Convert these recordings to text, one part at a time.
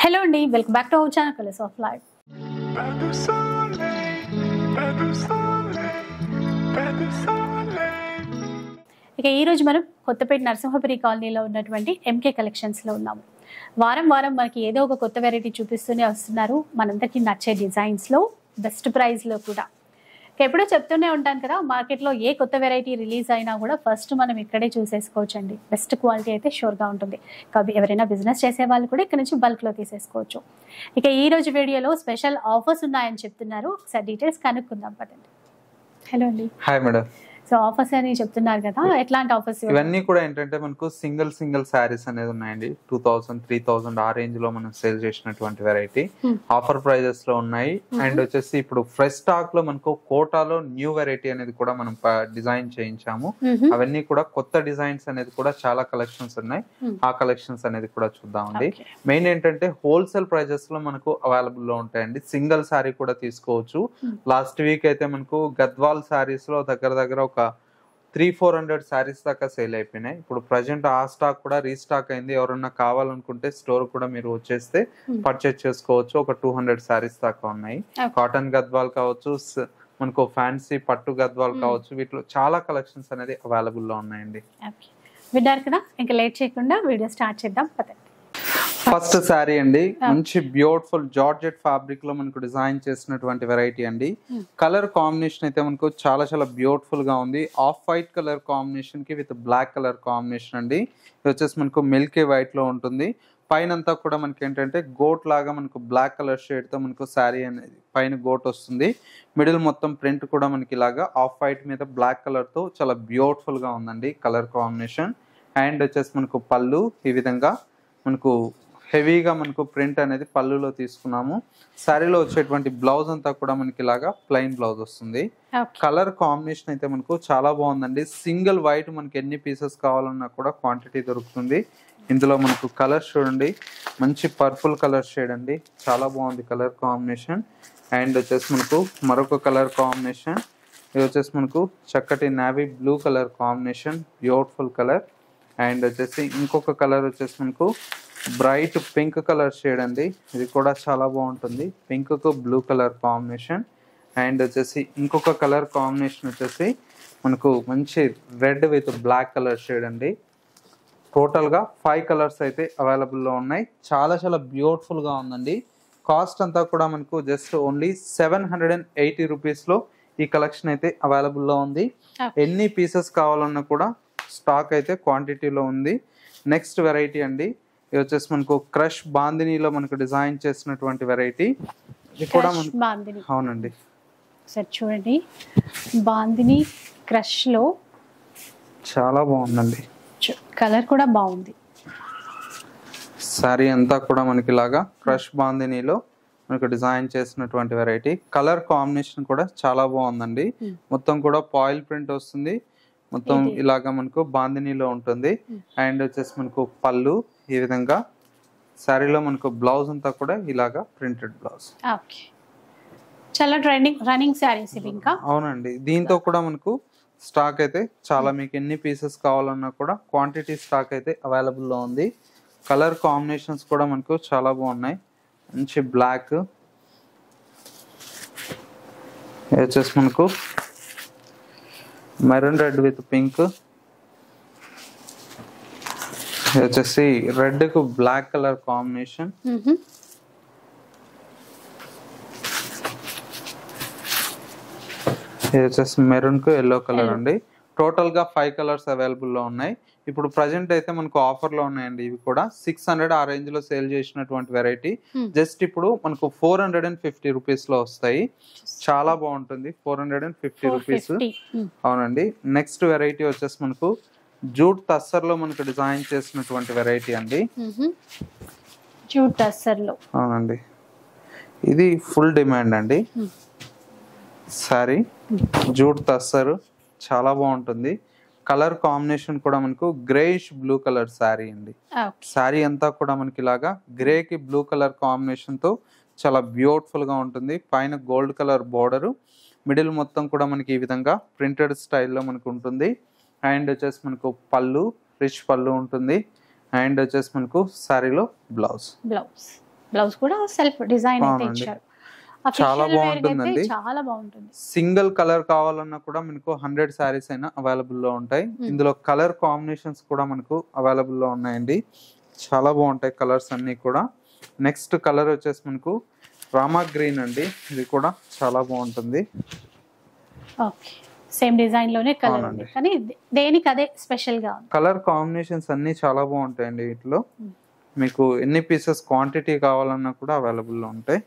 Hello అండి, welcome back to our channel colours of life. ఇక ఈరోజు మనం కొత్తపేట నరసింహపురి కాలనీలో ఉన్నటువంటి ఎంకే కలెక్షన్స్లో ఉన్నాము. వారం వారం మనకి ఏదో ఒక కొత్త వెరైటీ చూపిస్తూనే వస్తున్నారు. మనందరికీ నచ్చే డిజైన్స్లో, బెస్ట్ ప్రైస్లో కూడా. ఎప్పుడూ చెప్తూనే ఉంటాను కదా, మార్కెట్లో ఏ కొత్త వెరైటీ రిలీజ్ అయినా కూడా ఫస్ట్ మనం ఇక్కడే చూసేసుకోవచ్చు అండి. బెస్ట్ క్వాలిటీ అయితే షూర్గా ఉంటుంది. కాబట్టి ఎవరైనా బిజినెస్ చేసే వాళ్ళు కూడా ఇక్కడ నుంచి బల్క్లో తీసేసుకోవచ్చు. ఇక ఈ రోజు వీడియోలో స్పెషల్ ఆఫర్స్ ఉన్నాయని చెప్తున్నారు. ఒకసారి డీటెయిల్స్ కనుక్కుందాం పదండి. హలో అండి. Hi madam. సో ఆఫర్స్ అని చెప్తున్నారు కదా, ఎట్లాంటి ఆఫర్స్? ఇవన్నీ కూడా ఏంటంటే మనకు సింగిల్ శారీస్ అనేది ఉన్నాయండి. 2000, 3000 ఆ రేంజ్ లో మనం సేల్ చేసినటువంటి వెరైటీ ఆఫర్ ప్రైజెస్ లో ఉన్నాయి. అండ్ వచ్చేసి ఇప్పుడు ఫ్రెష్ స్టాక్ లో మనకు కోటాలో న్యూ వెరైటీ అనేది కూడా మనం డిజైన్ చేయించాము. అవన్నీ కూడా కొత్త డిజైన్స్ అనేది కూడా చాలా కలెక్షన్స్ ఉన్నాయి. ఆ కలెక్షన్స్ అనేది కూడా చూద్దామండి. మెయిన్ ఏంటంటే హోల్సేల్ ప్రైజెస్ లో మనకు అవైలబుల్ లో ఉంటాయండి. సింగిల్ శారీ కూడా తీసుకోవచ్చు. లాస్ట్ వీక్ అయితే మనకు గద్వాల్ శారీస్ లో దగ్గర ఒక 300-400 శారీస్ దాకా సేల్ అయిపోయినాయి. ఇప్పుడు ప్రజెంట్ ఆ స్టాక్ కూడా రీస్టాక్ అయింది. ఎవరన్నా కావాలనుకుంటే స్టోర్ కూడా మీరు వచ్చేస్తే పర్చేజ్ చేసుకోవచ్చు. ఒక 200 శారీస్ దాకా ఉన్నాయి. కాటన్ గద్వాల్ కావచ్చు, మనకు ఫ్యాన్సీ పట్టు గద్వాల్ కావచ్చు, వీటిలో చాలా కలెక్షన్స్ అనేది అవైలబుల్ లో ఉన్నాయండి. విన్నారు కదా, ఇంకా లేట్ చేయకుండా వీడియో స్టార్ట్ చేద్దాం పదండి. ఫస్ట్ శారీ అండి, మంచి బ్యూటిఫుల్ జార్జెట్ ఫ్యాబ్రిక్ లో మనకు డిజైన్ చేసినటువంటి వెరైటీ అండి. కలర్ కాంబినేషన్ అయితే మనకు చాలా బ్యూటిఫుల్ గా ఉంది. ఆఫ్ వైట్ కలర్ కాంబినేషన్ కి విత్ బ్లాక్ కలర్ కాంబినేషన్ అండి. ఇది వచ్చేసి మనకు మిల్కీ వైట్ లో ఉంటుంది. పైన అంతా కూడా మనకి ఏంటంటే గోట్ లాగా మనకు బ్లాక్ కలర్ షేడ్ తో మనకు శారీ అనేది పైన గోట్ వస్తుంది. మిడిల్ మొత్తం ప్రింట్ కూడా మనకి ఇలాగా ఆఫ్ వైట్ మీద బ్లాక్ కలర్ తో చాలా బ్యూటిఫుల్ గా ఉందండి కలర్ కాంబినేషన్. అండ్ వచ్చేసి మనకు పళ్ళు ఈ విధంగా మనకు హెవీగా మనకు ప్రింట్ అనేది పళ్ళులో తీసుకున్నాము. శారీలో వచ్చేటువంటి బ్లౌజ్ అంతా కూడా మనకి ఇలాగా ప్లెయిన్ బ్లౌజ్ వస్తుంది. కలర్ కాంబినేషన్ అయితే మనకు చాలా బాగుందండి. సింగిల్ వైట్ మనకి ఎన్ని పీసెస్ కావాలన్నా కూడా క్వాంటిటీ దొరుకుతుంది. ఇందులో మనకు కలర్ చూడండి, మంచి పర్పుల్ కలర్ షేడ్ అండి, చాలా బాగుంది కలర్ కాంబినేషన్. అండ్ వచ్చేసి మనకు మరొక కలర్ కాంబినేషన్, ఇది వచ్చేసి మనకు చక్కటి navy blue colour combination, beautiful colour. And వచ్చేసి ఇంకొక కలర్ వచ్చేసి మనకు బ్రైట్ పింక్ కలర్ షేడ్ అండి, ఇది కూడా చాలా బాగుంటుంది. పింక్ కు బ్లూ కలర్ కాంబినేషన్. అండ్ వచ్చేసి ఇంకొక కలర్ కాంబినేషన్ వచ్చేసి మనకు మంచి red with black colour shade అండి. టోటల్ గా 5 కలర్స్ అయితే అవైలబుల్ లో ఉన్నాయి. చాలా బ్యూటిఫుల్ గా ఉందండి. కాస్ట్ అంతా కూడా మనకు జస్ట్ ఓన్లీ 780 రూపీస్ లో ఈ కలెక్షన్ అయితే అవైలబుల్ లో ఉంది. ఎన్ని పీసెస్ కావాలన్నా కూడా స్టాక్ అయితే క్వాంటిటీలో ఉంది. నెక్స్ట్ వెరైటీ అండి, ఇది వచ్చేసి మనకు క్రష్ బాందినీలో మనకు డిజైన్ చేసినటువంటి వెరైటీ. ఇది కూడా అవునండి, సరే చూడండి, బాందిని క్రష్ లో చాలా బాగుందండి. కలర్ కూడా బాగుంది. సారీ అంతా కూడా మనకి ఇలాగా క్రష్ బాందినీలో మనకు డిజైన్ చేసినటువంటి వెరైటీ. కలర్ కాంబినేషన్ కూడా చాలా బాగుందండి. మొత్తం కూడా పాయిల్ ప్రింట్ వస్తుంది. మొత్తం ఇలాగా మనకు బాందినీలో ఉంటుంది. అండ్ వచ్చేసి మనకు పళ్ళు ఈ విధంగా, శారీలో మనకు బ్లౌజ్ అంతా కూడా ఇలాగా ప్రింటెడ్ బ్లౌజ్. చాలా రన్నింగ్ శారీస్ ఇవి. ఇంకా అవునండి, దీంతో కూడా మనకు స్టాక్ అయితే చాలా, మీకు ఎన్ని పీసెస్ కావాలన్నా కూడా క్వాంటిటీ స్టాక్ అయితే అవైలబుల్ లో ఉంది. కలర్ కాంబినేషన్స్ కూడా మనకు చాలా బాగున్నాయి. మంచి బ్లాక్, వచ్చేసి మనకు మెరూన్ రెడ్ విత్ పింక్, వచ్చేసి రెడ్ కు బ్లాక్ కలర్ కాంబినేషన్. ఇది వచ్చేసి మెరూన్ కు ఎల్లో కలర్ అండి. టోటల్ గా 5 కలర్స్ అవైలబుల్ లో ఉన్నాయి. ఇప్పుడు ప్రజెంట్ అయితే మనకు ఆఫర్ లో ఉన్నాయండి. ఇవి కూడా 600 ఆ రేంజ్ లో సేల్ చేసినటువంటి వెరైటీ జస్ట్ ఇప్పుడు మనకు 450 రూపీస్ లో వస్తాయి. చాలా బాగుంటుంది, 450 రూపీస్. అవునండి. నెక్స్ట్ వెరైటీ వచ్చేసి మనకు జూట్ టస్సర్ లో మనకు డిజైన్ చేసినటువంటి వెరైటీ అండి. జూట్ టస్సర్ లో అవునండి, ఇది ఫుల్ డిమాండ్ అండి. సారీ జూట్ టస్సర్ చాలా బాగుంటుంది. కలర్ కాంబినేషన్ కూడా మనకు గ్రేయిష్ బ్లూ కలర్ శారీ అండి. శారీ అంతా కూడా మనకి ఇలాగా గ్రే కి బ్లూ కలర్ కాంబినేషన్ తో చాలా బ్యూటిఫుల్ గా ఉంటుంది. పైన గోల్డ్ కలర్ బోర్డర్, మిడిల్ మొత్తం కూడా మనకి ఈ విధంగా ప్రింటెడ్ స్టైల్లో మనకు ఉంటుంది. అండ్ వచ్చేసి మనకు పళ్ళు, రిచ్ పళ్ళు ఉంటుంది. అండ్ వచ్చేసి మనకు శారీలో బ్లౌజ్. బ్లౌజ్ కూడా సెల్ఫ్ డిజైన్ అయితే అవునండి. ఇచ్చారు. చాలా Official wear కి అయితే బాగుంటుందండి. చాలా బాగుంటుంది. సింగిల్ కలర్ కావాలన్నా కూడా మనకు 100 సారీస్ అయినా అవైలబుల్ లో ఉంటాయి. ఇందులో కలర్ కాంబినేషన్స్ కూడా మనకు అవైలబుల్ లో ఉన్నాయండి. చాలా బాగుంటాయి కలర్స్ అన్ని కూడా. నెక్స్ట్ కలర్ వచ్చేసి మనకు రామా గ్రీన్ అండి. ఇది కూడా చాలా బాగుంటుంది. ఓకే, సేమ్ డిజైన్ లోనే కలర్ ఉంది, కానీ దేనికి అదే స్పెషల్ గా ఉంది. కలర్ కాంబినేషన్స్ అన్ని చాలా బాగుంటాయండి. వీటిలో మీకు ఎన్ని పీసెస్ క్వాంటిటీ కావాలన్నా కూడా అవైలబుల్ లో ఉంటాయి.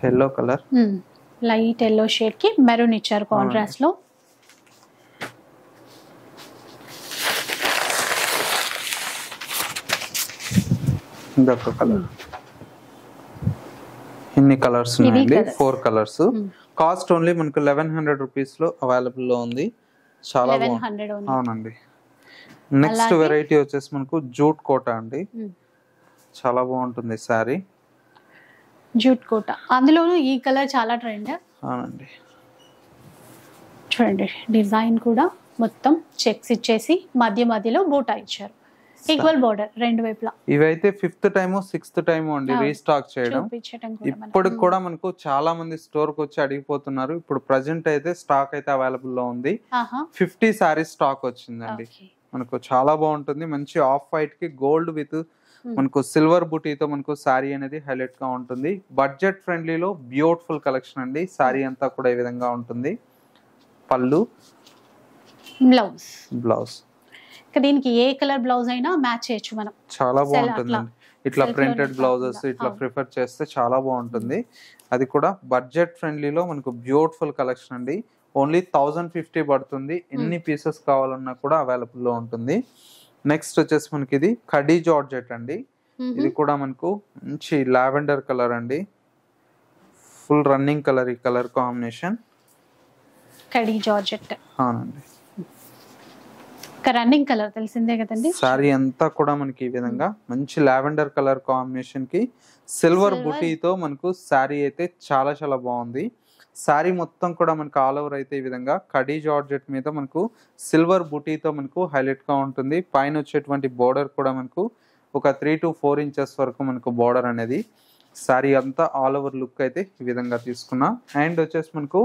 Yellow colour, light yellow shade కి మెరూన్ ఇచ్చారు కాంట్రాస్ట్ లో. ఇదొక కలర్. ఇన్ని కలర్స్ ఉన్నాయండి, 4 కలర్స్. కాస్ట్ ఓన్లీ మనకు 1100 రూపీస్ లో అవైలబుల్ లో ఉంది. చాలా బాగుంది. అవునండి. నెక్స్ట్ వెరైటీ వచ్చేసి మనకు జూట్ కోట అండి. చాలా బాగుంటుంది సారీ. జూట్ కోట, అందులోనూ ఈ కలర్ చాలా ట్రెండ్. అవునండి. చూడండి డిజైన్ కూడా మొత్తం చెక్స్ ఇచ్చేసి మధ్యలో బూటా ఇచ్చారు. ఈక్వల్ బోర్డర్ రెండు వైపులా. ఇవైతే 5th టైమ్ 6th టైమ్ అండి రీస్టాక్ చేయడం. ఇప్పటికి కూడా మనకు చాలా మంది స్టోర్ కి వచ్చి అడిగిపోతున్నారు. ఇప్పుడు ప్రెసెంట్ అయితే స్టాక్ అయితే అవైలబుల్ లో ఉంది. 50 సారీస్ స్టాక్ వచ్చిందండి. మనకు చాలా బాగుంటుంది. మంచి ఆఫ్ వైట్ కి గోల్డ్ విత్ మనకు సిల్వర్ బుటీతో మనకు సారీ అనేది హైలైట్ గా ఉంటుంది. బడ్జెట్ ఫ్రెండ్లీలో బ్యూటిఫుల్ కలెక్షన్ అండి. సారీ అంతా కూడా ఈ విధంగా ఉంటుంది. పళ్ళు, బ్లౌజ్. దీనికి ఏ కలర్ బ్లౌజ్ అయినా మ్యాచ్ చేయొచ్చు మనం. చాలా బాగుంటుంది. ఇట్లా ప్రింటెడ్ బ్లౌజెస్ ఇట్లా ప్రిఫర్ చేస్తే చాలా బాగుంటుంది. అది కూడా బడ్జెట్ ఫ్రెండ్లీలో మనకు బ్యూటిఫుల్ కలెక్షన్ అండి. ఓన్లీ 1050 పడుతుంది. ఎన్ని పీసెస్ కావాలన్నా కూడా అవైలబుల్ లో ఉంటుంది. నెక్స్ట్ వచ్చేసి మనకి ఇది కడీ జార్జెట్ అండి. ఇది కూడా మనకు మంచి లావెండర్ కలర్ అండి. ఫుల్ రన్నింగ్ కలర్ ఈ కలర్ కాంబినేషన్. కడీ జార్జెట్. అవునండి. రన్నింగ్ కలర్ తెలిసిందే కదండి. సారీ అంతా కూడా మనకి ఈ విధంగా మంచి లావెండర్ కలర్ కాంబినేషన్ కి సిల్వర్ బుటీతో మనకు సారీ అయితే చాలా చాలా బాగుంది. సారీ మొత్తం కూడా మనకు ఆల్ ఓవర్ అయితే ఈ విధంగా కడీ జార్జెట్ మీద మనకు సిల్వర్ బుటీతో మనకు హైలైట్ గా ఉంటుంది. పైన వచ్చేటువంటి బోర్డర్ కూడా మనకు ఒక 3 to 4 ఇంచెస్ వరకు మనకు బోర్డర్ అనేది. సారీ అంతా ఆల్ ఓవర్ లుక్ అయితే ఈ విధంగా తీసుకున్నా. అండ్ వచ్చేసి మనకు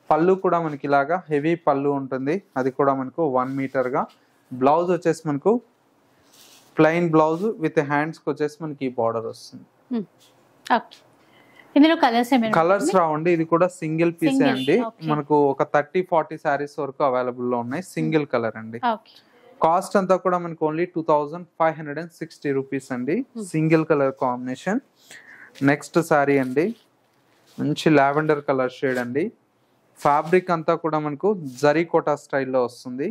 పళ్ళు కూడా మనకి ఇలాగా హెవీ పళ్ళు ఉంటుంది. అది కూడా మనకు 1 మీటర్ గా. బ్లౌజ్ వచ్చేసి మనకు ప్లెయిన్ బ్లౌజ్ విత్ హ్యాండ్స్ కి వచ్చేసి మనకి ఈ బార్డర్ వస్తుంది. ఇందులో కలర్స్ రావండి. ఇది కూడా సింగిల్ పీస్ అండి. మనకు ఒక 30-40 సారీస్ వరకు అవైలబుల్ లో ఉన్నాయి. సింగిల్ కలర్ అండి. కాస్ట్ అంతా కూడా మనకు ఓన్లీ 2560 రూపీస్ అండి. Single colour combination. Next sorry అండి, మంచి లావెండర్ కలర్ షేడ్ అండి. ఫ్యాబ్రిక్ అంతా కూడా మనకు జరీ కోటా స్టైల్లో వస్తుంది.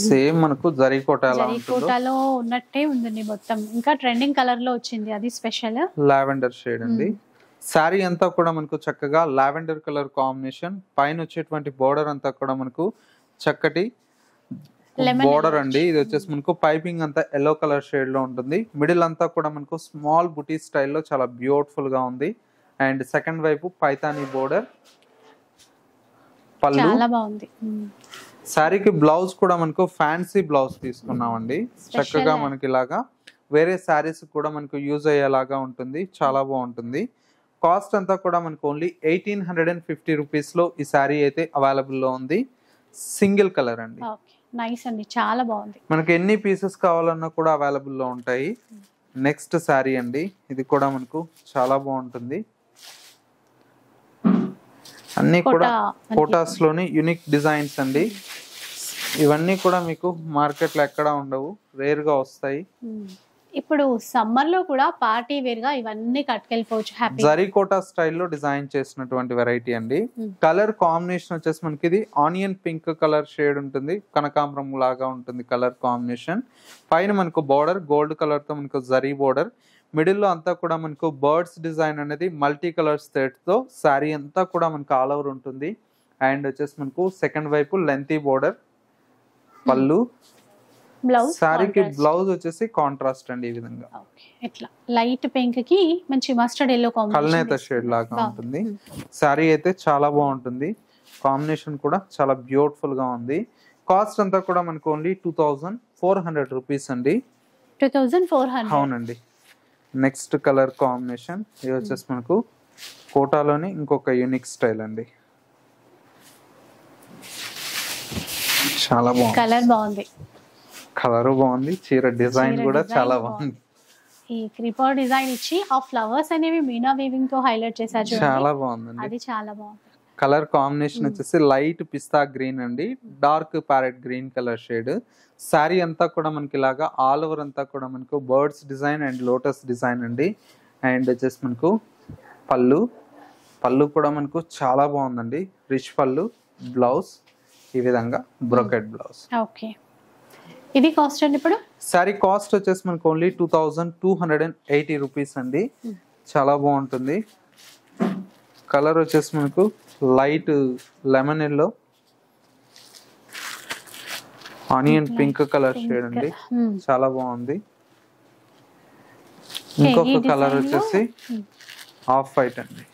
సేమ్ మనకు జరీ కోటాలో ఉన్నట్టే ఉందండి మొత్తం. ఇంకా ట్రెండింగ్ కలర్ లో వచ్చింది, అది స్పెషల్ లావెండర్ షేడ్ అండి. సారీ అంతా కూడా మనకు చక్కగా లావెండర్ కలర్ కాంబినేషన్. పైన వచ్చేటువంటి బోర్డర్ అంతా కూడా మనకు చక్కటి బోర్డర్ అండి. ఇది వచ్చేసి మనకు పైపింగ్ అంతా ఎల్లో కలర్ షేడ్ లో ఉంటుంది. మిడిల్ అంతా కూడా మనకు స్మాల్ బుటీ స్టైల్లో చాలా బ్యూటిఫుల్ గా ఉంది. అండ్ సెకండ్ వైపు పైతానీ బోర్డర్, పళ్ళు చాలా బాగుంది. సారీకి బ్లౌజ్ కూడా మనకు ఫ్యాన్సీ బ్లౌజ్ తీసుకున్నామండి. చక్కగా మనకి ఇలాగా వేరే సారీస్ కూడా మనకు యూజ్ అయ్యేలాగా ఉంటుంది. చాలా బాగుంటుంది. కాస్ట్ అంతా కూడా మనకు ఓన్లీ 1850 రూపీస్ లో ఈ సారీ అయితే అవైలబుల్ లో ఉంది. సింగిల్ కలర్ అండి. నైస్ అండి, చాలా బాగుంది. మనకి ఎన్ని పీసెస్ కావాలన్నా కూడా అవైలబుల్ లో ఉంటాయి. నెక్స్ట్ సారీ అండి. ఇది కూడా మనకు చాలా బాగుంటుంది. అన్ని కూడా కోటాస్ లోని యూనిక్ డిజైన్స్ అండి. ఇవన్నీ కూడా మీకు మార్కెట్ లో ఎక్కడ ఉండవు, రేర్ గా వస్తాయి. ఇప్పుడు సమ్మర్ లో కూడా పార్టీ వేర్ గా ఇవన్నీ కట్టుకెళ్ళిపోవచ్చు హ్యాపీ. జరీ కోటా స్టైల్లో డిజైన్ చేసినటువంటి వెరైటీ అండి. కలర్ కాంబినేషన్ వచ్చేసి మనకి ఇది ఆనియన్ పింక్ కలర్ షేడ్ ఉంటుంది. కనకాంబరం లాగా ఉంటుంది కలర్ కాంబినేషన్. పైన మనకు బోర్డర్ గోల్డ్ కలర్ తో మనకు జరీ బోర్డర్. మిడిల్ లో అంతా కూడా మనకు బర్డ్స్ డిజైన్ అనేది మల్టీ కలర్స్ థ్రెడ్ తో సారీ అంతా కూడా మనకు ఆల్ ఓవర్ ఉంటుంది. అండ్ వచ్చేసి మనకు సెకండ్ వైపు లెంతీ బోర్డర్, పళ్ళు, సారీకి బ్లౌజ్ వచ్చేసి కాంట్రాస్ట్ అండి. ఈ విధంగా ఇట్లా లైట్ పింక్ కి మంచి మస్టర్డ్ ఎల్లో కల్నేత షేడ్ లాగా ఉంటుంది. సారీ అయితే చాలా బాగుంటుంది. కాంబినేషన్ కూడా చాలా బ్యూటిఫుల్ గా ఉంది. కాస్ట్ అంతా కూడా మనకు ఓన్లీ 2400 రూపీస్ అండి. 2400. అవునండి. నెక్స్ట్ కలర్ కాంబినేషన్ ఇది వచ్చేసి మనకు కోటాలోని ఇంకొక యూనిక్ స్టైల్ అండి. చాలా బాగుంది. కలర్ బాగుంది, కలర్ బాగుంది, చీర డిజైన్ కూడా చాలా బాగుంది. ఈ క్రీపర్ డిజైన్ ఇచ్చి ఆ ఫ్లవర్స్ అనేవి మీనా వీవింగ్ తో హైలైట్ చేశారు చూడండి, చాలా బాగుందండి. అది చాలా బాగుంది. కలర్ కాంబినేషన్ వచ్చేసి లైట్ పిస్తా గ్రీన్ అండి, dark parrot green colour shade. Sari అంతా కూడా మనకి ఇలాగా ఆల్ ఓవర్ అంతా కూడా మనకు birds design and lotus design అండి. అండ్ వచ్చేసి మనకు పళ్ళు కూడా మనకు చాలా బాగుందండి, రిచ్ పళ్ళు. బ్లౌజ్ ఈ విధంగా బ్రోకెట్ బ్లౌజ్. ఓకే, ఇది కాస్ట్ అండి ఇప్పుడు? శారీ కాస్ట్ వచ్చేసి మనకు ఓన్లీ 2280 రూపీస్ అండి. చాలా బాగుంటుంది. కలర్ వచ్చేసి మనకు light lemon yellow, onion pink colour shade అండి, చాలా బాగుంది. ఇంకొక కలర్ వచ్చేసి ఆఫ్ వైట్ అండి.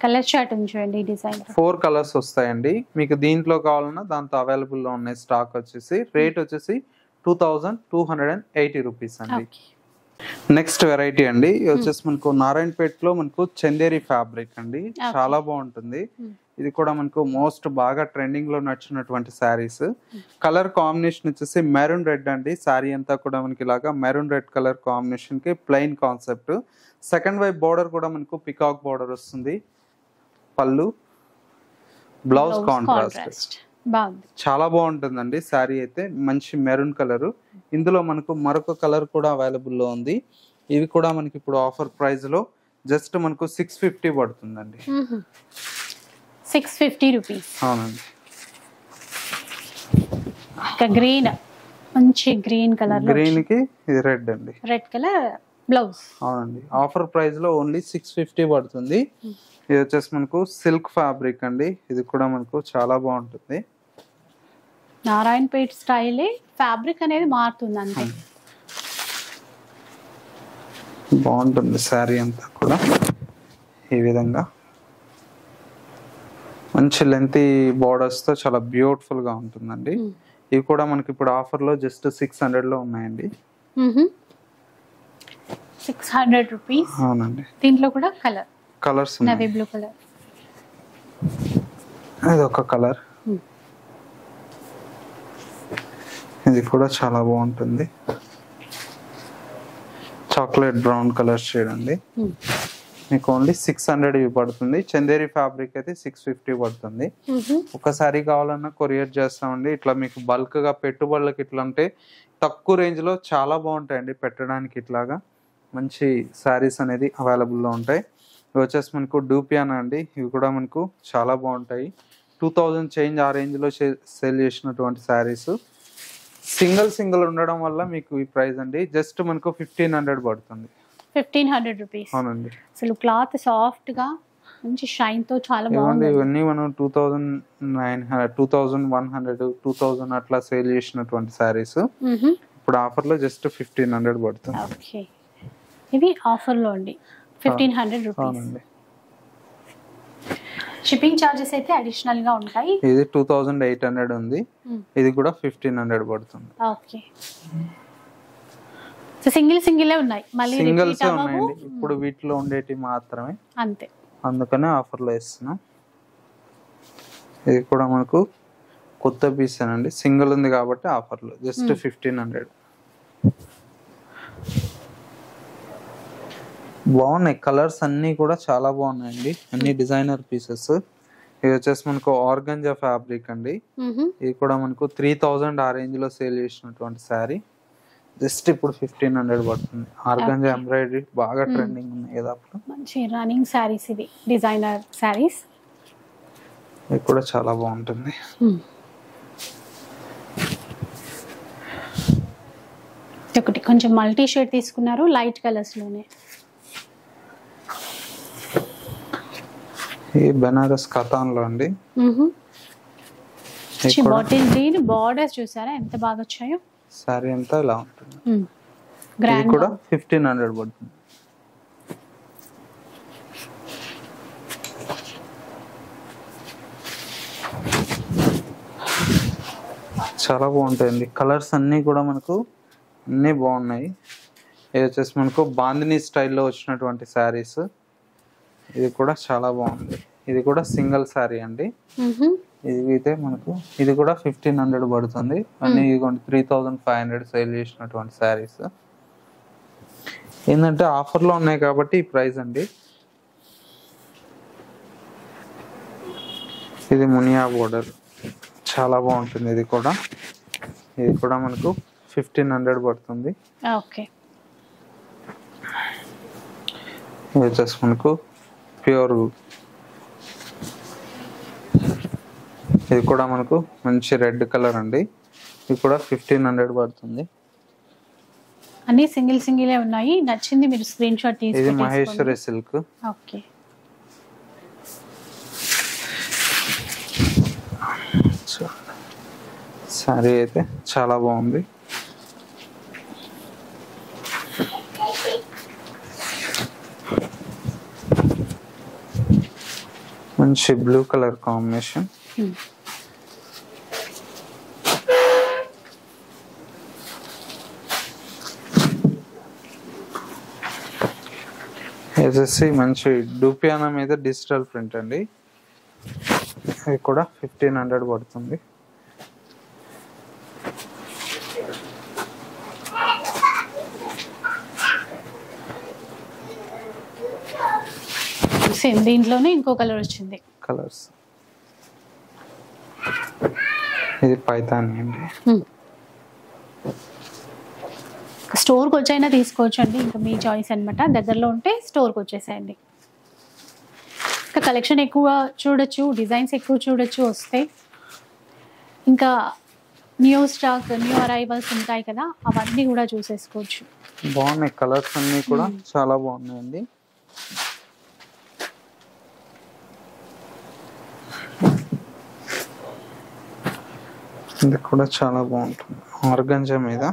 కలర్ చార్ట్ చూడండి, డిజైన్ 4 కలర్స్ వస్తాయండి. మీకు దీంట్లో కావాలన్నా దాంతో అవైలబుల్ లో ఉన్నాయి. స్టాక్ వచ్చేసి రేట్ వచ్చేసి 2280 రూపీస్ అండి. నెక్స్ట్ వెరైటీ అండి వచ్చేసి మనకు నారాయణపేటలో మనకు చందేరి ఫ్యాబ్రిక్ అండి, చాలా బాగుంటుంది. ఇది కూడా మనకు మోస్ట్ బాగా ట్రెండింగ్ లో నచ్చినటువంటి శారీస్. కలర్ కాంబినేషన్ వచ్చేసి మెరూన్ రెడ్ అండి. శారీ అంతా కూడా మనకి ఇలాగా మెరూన్ రెడ్ కలర్ కాంబినేషన్ కి ప్లెయిన్ కాన్సెప్ట్. సెకండ్ వైపు బోర్డర్ కూడా మనకు పికాక్ బోర్డర్ వస్తుంది. పళ్ళు, బ్లౌజ్ కాంట్రాస్ట్. చాలా బాగుంటుందండి శారీ అయితే, మంచి మెరూన్ కలర్. ఇందులో మనకు మరొక కలర్ కూడా అవైలబుల్ లో ఉంది. ఇవి కూడా మనకి ఇప్పుడు ఆఫర్ ప్రైస్ లో జస్ట్ మనకు 650 పడుతుందండి. 650 రూపీస్. అవునండి. గ్రీన్, మంచి గ్రీన్ కలర్, గ్రీన్ కి ఇది రెడ్ అండి, రెడ్ కలర్ బ్లౌజ్. అవునండి. ఆఫర్ ప్రైస్ లో ఓన్లీ 650 పడుతుంది. ఇది వచ్చేసి మనకు సిల్క్ ఫ్యాబ్రిక్ అండి. ఇది కూడా మనకు చాలా బాగుంటుంది. నారాయణపేట్ స్టైలే ఫ్యాబ్రిక్ అనేది మారుతుంది అంతే. బాగుంటుంది శారీ అంతా కూడా ఈ విధంగా మంచి లెంతీ బోర్డర్స్ తో చాలా బ్యూటిఫుల్ గా ఉంటుందండి. ఇవి కూడా మనకి ఇప్పుడు ఆఫర్ లో జస్ట్ 600 లో ఉన్నాయండి. 600 రూపీస్. అవునండి. దీంట్లో కూడా కలర్స్ నేవీ బ్లూ కలర్, ఇది ఒక కలర్. ఇది కూడా చాలా బాగుంటుంది, చాక్లెట్ బ్రౌన్ కలర్ షేడ్ అండి. మీకు ఓన్లీ 600 ఇవి పడుతుంది. చందేరి ఫ్యాబ్రిక్ అయితే 650 పడుతుంది. ఒకసారి కావాలన్నా కొరియర్ చేస్తామండి. ఇట్లా మీకు బల్క్ గా పెట్టుబడులకి ఇట్లా అంటే తక్కువ రేంజ్ లో చాలా బాగుంటాయండి పెట్టడానికి. ఇట్లాగా మంచి శారీస్ అనేది అవైలబుల్ లో ఉంటాయి. ఇవి వచ్చేసి మనకు డూపియానా అండి. ఇవి కూడా మనకు చాలా బాగుంటాయి. 2000 చేంజ్ ఆ రేంజ్ లో సేల్ చేసినటువంటి శారీస్. సింగిల్ ఉండడం వల్ల మీకు ఈ ప్రైస్ అండి జస్ట్ మనకు 1500 పడుతుంది. 1500 రూపీస్. అవునండి. అసలు క్లాత్ సాఫ్ట్ గా మంచి షైన్ తో చాలా బాగుంది. ఇవన్నీ మనం 2900, 2100, 2000 అట్లా సేల్ చేసినటువంటి శారీస్. ఇప్పుడు ఆఫర్ లో జస్ట్ 1500 పడుతుంది. ఓకే, ఇవి ఆఫర్ లో అండి 1500 రూపీస్. షిప్పింగ్ చార్జెస్ అయితే అడిషనల్ గా ఉంటాయి. ఇది 2800 ఉంది. ఇది కూడా 1500 పడుతుంది. ఓకే, సో సింగిల్ ఉన్నాయి, మళ్ళీ సింగిల్స్ ఉన్నాయండి ఇప్పుడు వీటిలో ఉండేటి మాత్రమే అంతే, అందుకనే ఆఫర్ లో ఇస్తున్నాం. ఇది కూడా మనకు కొత్త పీస్ అండి, సింగిల్ ఉంది కాబట్టి ఆఫర్ లో జస్ట్ 1500. బాగున్నాయి కలర్స్ అన్ని కూడా చాలా బాగున్నాయండి, అన్ని డిజైనర్ పీసెస్. ఇది వచ్చేసి మనకు ఆర్గంజా ఫ్యాబ్రిక్ అండి. ఇది కూడా మనకు 3000 ఆ రేంజ్ లో సేల్ చేసినటువంటి శారీ జస్ట్ ఇప్పుడు 1500 పడుతుంది. ఆర్గంజా ఎంబ్రాయిడరీ బాగా ట్రెండింగ్ ఉన్నాయి కదా అప్పుడు. మంచి రన్నింగ్ శారీస్ ఇవి, డిజైనర్ శారీస్. ఇది కూడా చాలా బాగుంటుంది. ఒకటి కొంచెం మల్టీ షేడ్ తీసుకున్నారు, లైట్ కలర్స్ లోనే. ఈ బెనారస్ కథాన్ లో అండి. బాటిల్ గ్రీన్ బార్డర్స్ చూసారా ఎంత బాగా వచ్చాయో. సారీ అంతా ఇలా ఉంటుంది. ఇది కూడా 1500 పడుతుంది. చాలా బాగుంటాయండి కలర్స్ అన్ని కూడా మనకు అన్నీ బాగున్నాయి. ఇది వచ్చేసి మనకు బాందిని స్టైల్లో వచ్చినటువంటి శారీస్. ఇది కూడా చాలా బాగుంది. ఇది కూడా సింగిల్ శారీ అండి. ఇది అయితే మనకు ఇది కూడా 1500 పడుతుంది. అన్ని 3500 సేల్ చేసినటువంటి శారీస్. ఏంటంటే ఆఫర్లో ఉన్నాయి కాబట్టి ఈ ప్రైస్ అండి. ఇది మునియా బోర్డర్ చాలా బాగుంటుంది. ఇది కూడా మనకు 1500 పడుతుంది. ఓకే. ఇది వచ్చేసి మనకు ప్యూర్, ఇది కూడా మనకు మంచి రెడ్ కలర్ అండి. ఇది కూడా 1500 పడుతుంది. అన్ని సింగిలే ఉన్నాయి. నచ్చింది మీరు స్క్రీన్ షాట్ ఇది తీసుకోండి. మహేశ్వరి సిల్క్. ఓకే. సారీ అయితే చాలా బాగుంది. మంచి బ్లూ కలర్ కాంబినేషన్. వచ్చేసి మంచి డూపియానా మీద డిజిటల్ ప్రింట్ అండి. ఇది కూడా 1500 పడుతుంది. సేమ్ దీంట్లోనే ఇంకో కలర్ వచ్చింది. కలర్స్ ఇది పైతాని అండి. స్టోర్కి వచ్చైనా తీసుకోవచ్చు అండి, ఇంకా మీ చాయిస్ అనమాట. దగ్గరలో ఉంటే స్టోర్కి వచ్చేసేయండి. ఇంకా కలెక్షన్ ఎక్కువ చూడొచ్చు, డిజైన్స్ ఎక్కువ చూడొచ్చు వస్తే. ఇంకా న్యూ స్టాక్, న్యూ అరైవల్స్ ఉంటాయి కదా, అవన్నీ కూడా చూసేసుకోవచ్చు. బాగున్నాయి కలర్స్ అన్నీ కూడా చాలా బాగున్నాయండి. ఇది కూడా చాలా బాగుంటుంది. ఆర్గంజా మీద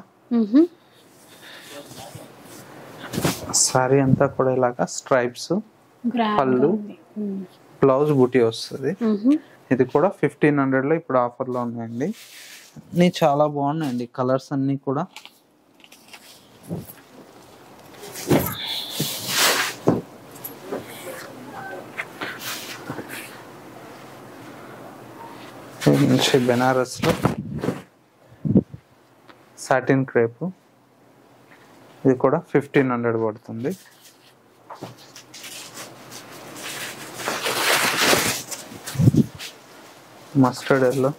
సారీ అంతా కూడా ఇలాగా స్ట్రైప్స్, పళ్ళు, బ్లౌజ్ బుటీ వస్తుంది. ఇది కూడా 1500 లో ఇప్పుడు ఆఫర్ లో ఉన్నాయండి. అన్ని చాలా బాగున్నాయండి కలర్స్ అన్ని కూడా. మంచి బెనారస్ లో సాటిన్ క్రేప్. ఇది కూడా 1500 పడుతుంది. మస్టర్డ్ ఎల్లో,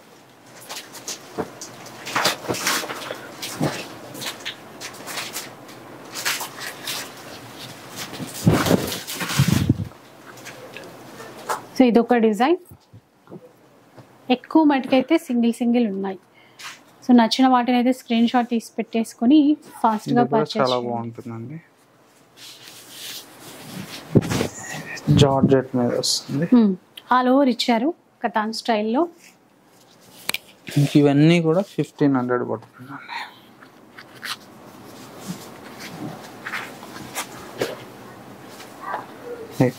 సో ఇదొక డిజైన్. ఎక్కువ మటుకైతే సింగిల్ ఉన్నాయి. సో నచ్చిన వాటిని అయితే స్క్రీన్ షాట్ తీసి పెట్టేసుకొని ఫాస్ట్ గా పర్చేస్ చాలా బాగుంటుందండి. జార్జెట్ మీద వస్తుంది. ఆల్ ఓవర్ ఇచ్చారు కతాన్ స్టైల్లో. ఇవన్నీ కూడా 1500 పడుతుందండి.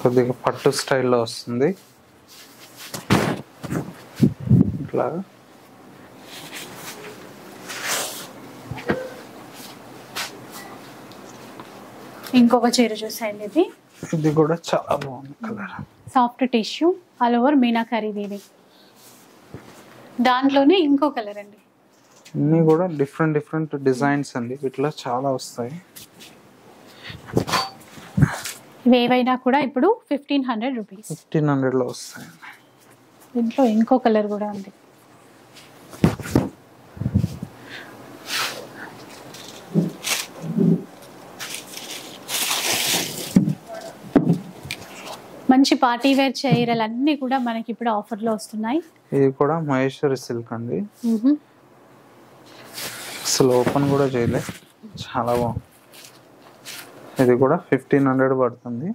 కొద్దిగా పట్టు స్టైల్లో వస్తుంది ఇట్లా. ఇంకొక చీర చూసాయండి. ఇది కూడా చాలా బాగుంది colour. Soft tissue, all over meenakari weaving. దాంట్లోనే ఇంకో కలర్ అండి. అన్ని కూడా డిఫరెంట్ డిజైన్స్ అండి. వీటిలో చాలా వస్తాయి. ఇవేవైనా కూడా ఇప్పుడు 1500 రూపీస్. 1500 లో వస్తాయి. దీంట్లో ఇంకో కలర్ కూడా ఉంది. మంచి పార్టీ వేర్ చీరలు అన్ని కూడా మనకి ఇప్పుడు ఆఫర్ లో వస్తున్నాయి. ఇది కూడా మహేశ్వరి సిల్క్ అండి. అసలు ఓపెన్ కూడా చేయలే, చాలా బాగుంది. ఇది కూడా 1500 పడుతుంది.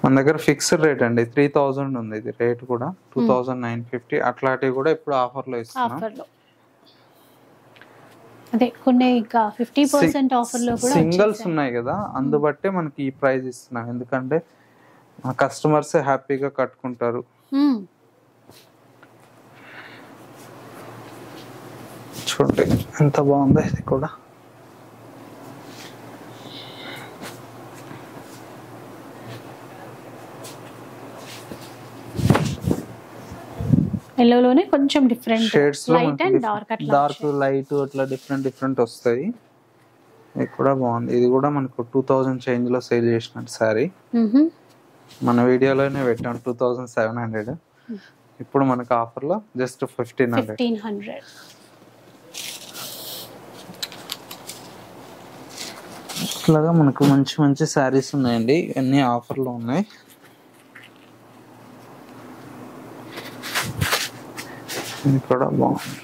మన దగ్గర ఫిక్స్డ్ రేట్ అండి 3000 ఉంది. ఇది రేట్ కూడా 2950. అట్లాంటివి కూడా ఇప్పుడు ఆఫర్ లో ఇస్తున్నాం. అదే కొన్ని ఇంకా 50% ఆఫర్ లో కూడా సింగిల్స్ ఉన్నాయి కదా, అందుబట్టే మనకి ఈ ప్రైస్ ఇస్తున్నాం. ఎందుకంటే మా కస్టమర్స్ హ్యాపీగా కట్టుకుంటారు. చూడండి ఎంత బాగుందో ఇది కూడా. ఎల్లోలోనే కొంచెం different shades light and dark అట్లా డార్క్ లైట్ అట్లా డిఫరెంట్ వస్తాయి. ఇది కూడా బాగుంది. ఇది కూడా మనకు 2000 చేంజ్ లో సేల్ చేసినట్టు సారీ. మన వీడియోలోనే పెట్టాం 2700. ఇప్పుడు మనకు ఆఫర్ లో జస్ట్ 1500. ఇట్లాగా మనకు మంచి శారీస్ ఉన్నాయండి. అన్ని ఆఫర్ లో ఉన్నాయి. ఇది కూడా బాగుంది.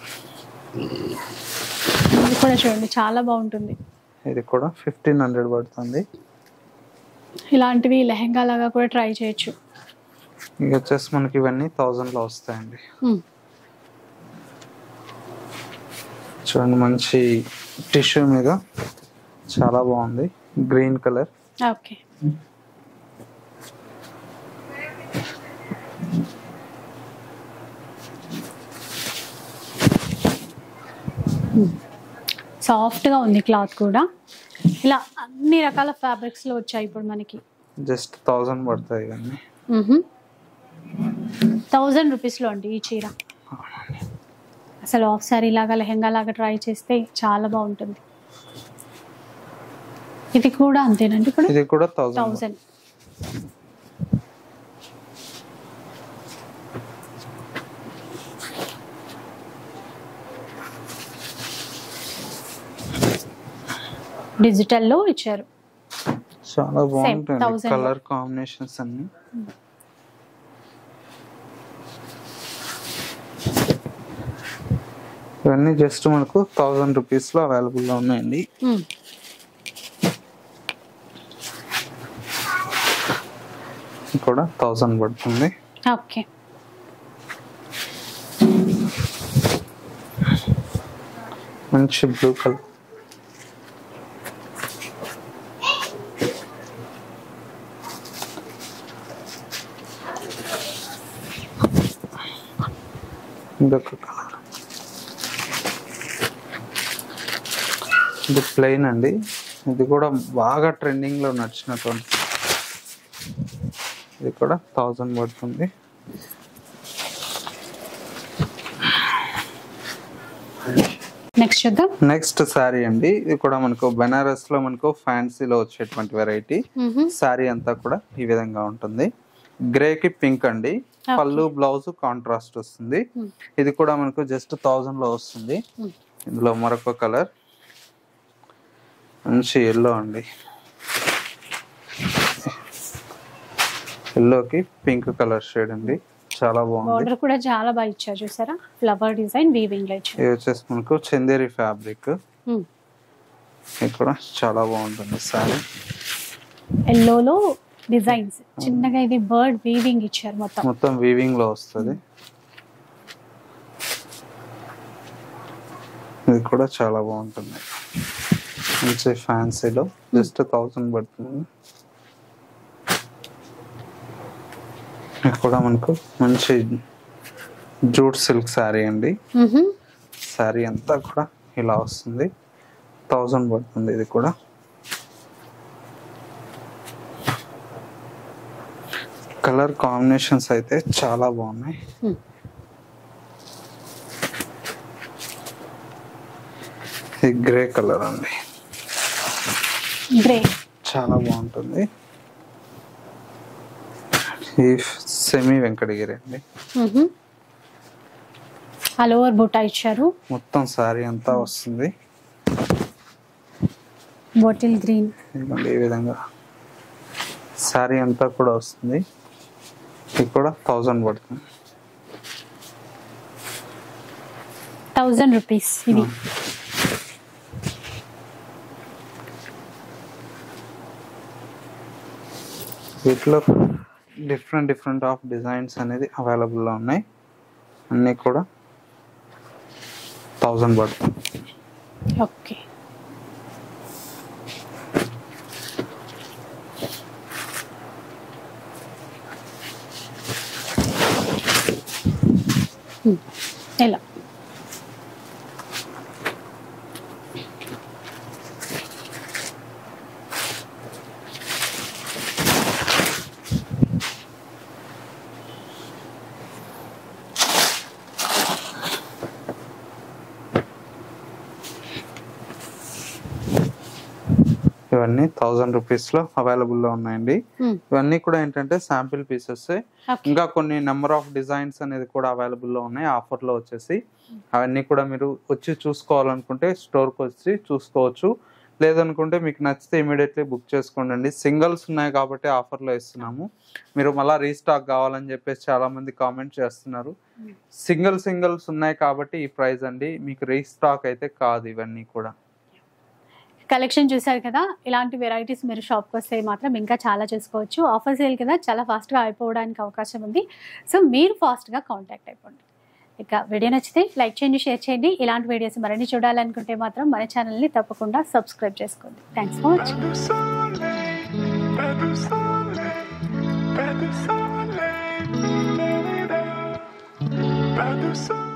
ఇది కూడా చూడండి చాలా బాగుంటుంది. ఇది కూడా 1500 పడుతుంది. ఇలాంటివి లెహంగా లాగా కూడా ట్రై చేయొచ్చు. ఇక వచ్చేసి మనకి ఇవన్నీ 1000 లో వస్తాయండి. చూడండి మంచి టిష్యూ మీద చాలా బాగుంది. Green colour. ఓకే. సాఫ్ట్ గా ఉంది క్లాత్ కూడా. ఇలా అన్ని రకాల ఫ్యాబ్రిక్స్ లో వచ్చాయి ఇప్పుడు మనకి. జస్ట్ 1000 పడతాయి ఇవన్నీ. 1000 రూపీస్ లో అండి ఈ చీర. అసలు ఆఫ్ సారీ లాగా లెహంగా లాగా ట్రై చేస్తే చాలా బాగుంటుంది. ఇది కూడా అంతేనండి ఇప్పుడు? ఇది కూడా 1000. డిజిటల్ లో ఇచ్చారు. చాలా బాగుంటుంది కలర్ కాంబినేషన్స్ అన్ని. ఇవన్నీ జస్ట్ మనకు 1000 రూపీస్ లో అవైలబుల్ లో ఉన్నాయండి. కూడా 1000 పడుతుంది. ఓకే. మంచి బ్లూ కలర్. ఇంకొక కలర్. ఇది ప్లెయిన్ అండి. ఇది కూడా బాగా ట్రెండింగ్ లో నడిచినటువంటి. ఇది కూడా 1000 పడుతుంది. నెక్స్ట్ చూద్దాం. నెక్స్ట్ సారీ అండి. ఇది కూడా మనకు బెనారస్ లో మనకు ఫ్యాన్సీలో వచ్చేటువంటి వెరైటీ. సారీ అంతా కూడా ఈ విధంగా ఉంటుంది. గ్రే కి పింక్ అండి. పళ్ళు బ్లౌజ్ కాంట్రాస్ట్ వస్తుంది. ఇది కూడా మనకు జస్ట్ 1000 లో వస్తుంది. ఇందులో మరొక కలర్ మంచి ఎల్లో అండి. ఎల్లోకి పింక్ కలర్ షేడ్ అండి. చాలా బాగుంది. బోర్డర్ కూడా చాలా బాగా ఇచ్చారు చూసారా. ఫ్లవర్ డిజైన్ వీవింగ్ లో ఇచ్చారు. ఇది వచ్చేసి మనకు చందేరి ఫ్యాబ్రిక్. ఇది కూడా చాలా బాగుంటుంది సారీ. ఎల్లోలో డిజైన్స్ చిన్నగా ఇది బర్డ్ వీవింగ్ ఇచ్చారు. మొత్తం వీవింగ్ లో వస్తుంది. ఇది కూడా చాలా బాగుంటుంది. మంచి ఫ్యాన్సీలో జస్ట్ 1000 పడుతుంది. ఇది కూడా మనకు మంచి జూట్ సిల్క్ శారీ అండి. శారీ అంతా కూడా ఇలా వస్తుంది. 1000 పడుతుంది. ఇది కూడా కలర్ కాంబినేషన్స్ అయితే చాలా బాగున్నాయి. ఇది గ్రే కలర్ అండి. గ్రే చాలా బాగుంటుంది. ఈ సెమీ వెంకటగిరి అండి. ఆల్ ఓవర్ బూటా ఇచ్చారు. మొత్తం సారీ అంతా వస్తుంది. బాటిల్ గ్రీన్ ఈ విధంగా సారీ అంతా కూడా వస్తుంది. ఇది కూడా 1000 పడుతుంది. 1000 రూపీస్ ఇది. వీటిలో డిఫరెంట్ ఆఫ్ డిజైన్స్ అనేది అవైలబుల్ లో ఉన్నాయి. అన్నీ కూడా 1000 పడుతుంది. ఓకే. ఇవన్నీ 1000 రూపీస్ లో అవైలబుల్ లో ఉన్నాయండి. ఇవన్నీ కూడా ఏంటంటే శాంపిల్ పీసెస్. ఇంకా కొన్ని నెంబర్ ఆఫ్ డిజైన్స్ అనేది కూడా అవైలబుల్ లో ఉన్నాయి ఆఫర్ లో వచ్చేసి. అవన్నీ కూడా మీరు వచ్చి చూసుకోవాలనుకుంటే స్టోర్ కి వచ్చి చూసుకోవచ్చు. లేదనుకుంటే మీకు నచ్చితే ఇమీడియట్లీ బుక్ చేసుకోండి. సింగిల్స్ ఉన్నాయి కాబట్టి ఆఫర్ లో ఇస్తున్నాము. మీరు మళ్ళీ రీస్టాక్ కావాలని చెప్పేసి చాలా మంది కామెంట్ చేస్తున్నారు. సింగిల్స్ ఉన్నాయి కాబట్టి ఈ ప్రైస్ అండి, మీకు రీస్టాక్ అయితే కాదు. ఇవన్నీ కూడా కలెక్షన్ చూసారు కదా, ఇలాంటి వెరైటీస్ మీరు షాప్కి వస్తే మాత్రం ఇంకా చాలా చూసుకోవచ్చు. ఆఫర్ సేల్ కదా, చాలా ఫాస్ట్గా అయిపోవడానికి అవకాశం ఉంది. సో మీరు ఫాస్ట్గా కాంటాక్ట్ అయిపోండి. ఇక వీడియో నచ్చితే లైక్ చేయండి, షేర్ చేయండి. ఇలాంటి వీడియోస్ మరిన్ని చూడాలనుకుంటే మాత్రం మన ఛానల్ని తప్పకుండా సబ్స్క్రైబ్ చేసుకోండి. Thanks for watching.